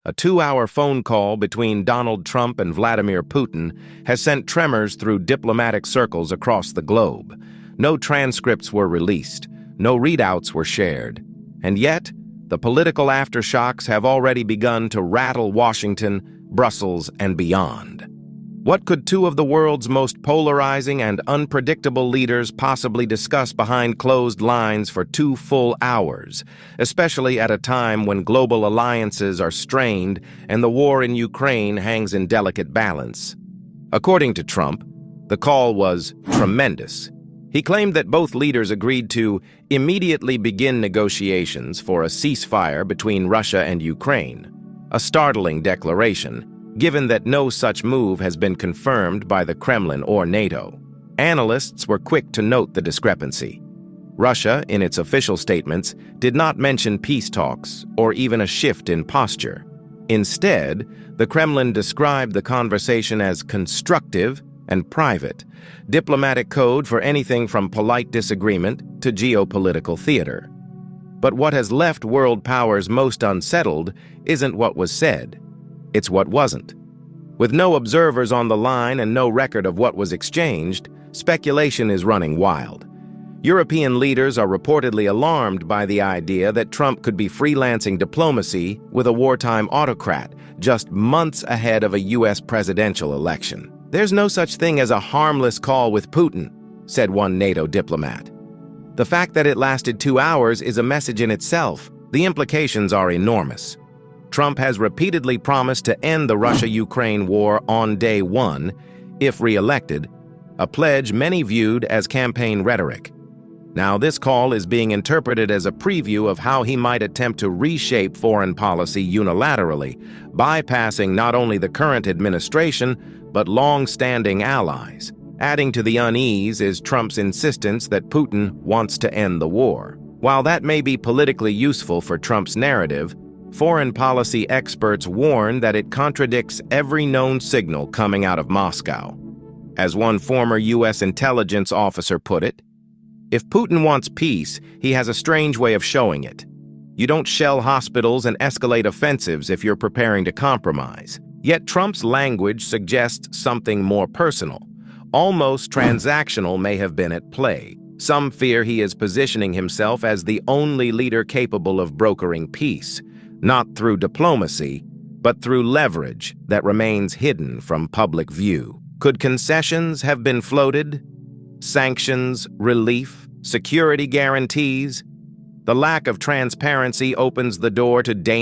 A 2-hour phone call between Donald Trump and Vladimir Putin has sent tremors through diplomatic circles across the globe. No transcripts were released, no readouts were shared, and yet the political aftershocks have already begun to rattle Washington, Brussels, and beyond. What could two of the world's most polarizing and unpredictable leaders possibly discuss behind closed lines for 2 full hours, especially at a time when global alliances are strained and the war in Ukraine hangs in delicate balance? According to Trump, the call was tremendous. He claimed that both leaders agreed to immediately begin negotiations for a ceasefire between Russia and Ukraine, a startling declaration, given that no such move has been confirmed by the Kremlin or NATO. Analysts were quick to note the discrepancy. Russia, in its official statements, did not mention peace talks or even a shift in posture. Instead, the Kremlin described the conversation as constructive and private, diplomatic code for anything from polite disagreement to geopolitical theater. But what has left world powers most unsettled isn't what was said. It's what wasn't. With no observers on the line and no record of what was exchanged, speculation is running wild. European leaders are reportedly alarmed by the idea that Trump could be freelancing diplomacy with a wartime autocrat just months ahead of a U.S. presidential election. "There's no such thing as a harmless call with Putin," said one NATO diplomat. The fact that it lasted 2 hours is a message in itself. The implications are enormous. Trump has repeatedly promised to end the Russia-Ukraine war on day one, if re-elected, a pledge many viewed as campaign rhetoric. Now, this call is being interpreted as a preview of how he might attempt to reshape foreign policy unilaterally, bypassing not only the current administration, but long-standing allies. Adding to the unease is Trump's insistence that Putin wants to end the war. While that may be politically useful for Trump's narrative, foreign policy experts warn that it contradicts every known signal coming out of Moscow. As one former U.S. intelligence officer put it, "If Putin wants peace, he has a strange way of showing it. You don't shell hospitals and escalate offensives if you're preparing to compromise." Yet Trump's language suggests something more personal. Almost transactional may have been at play. Some fear he is positioning himself as the only leader capable of brokering peace, not through diplomacy, but through leverage that remains hidden from public view. Could concessions have been floated? Sanctions, relief, security guarantees? The lack of transparency opens the door to dangerous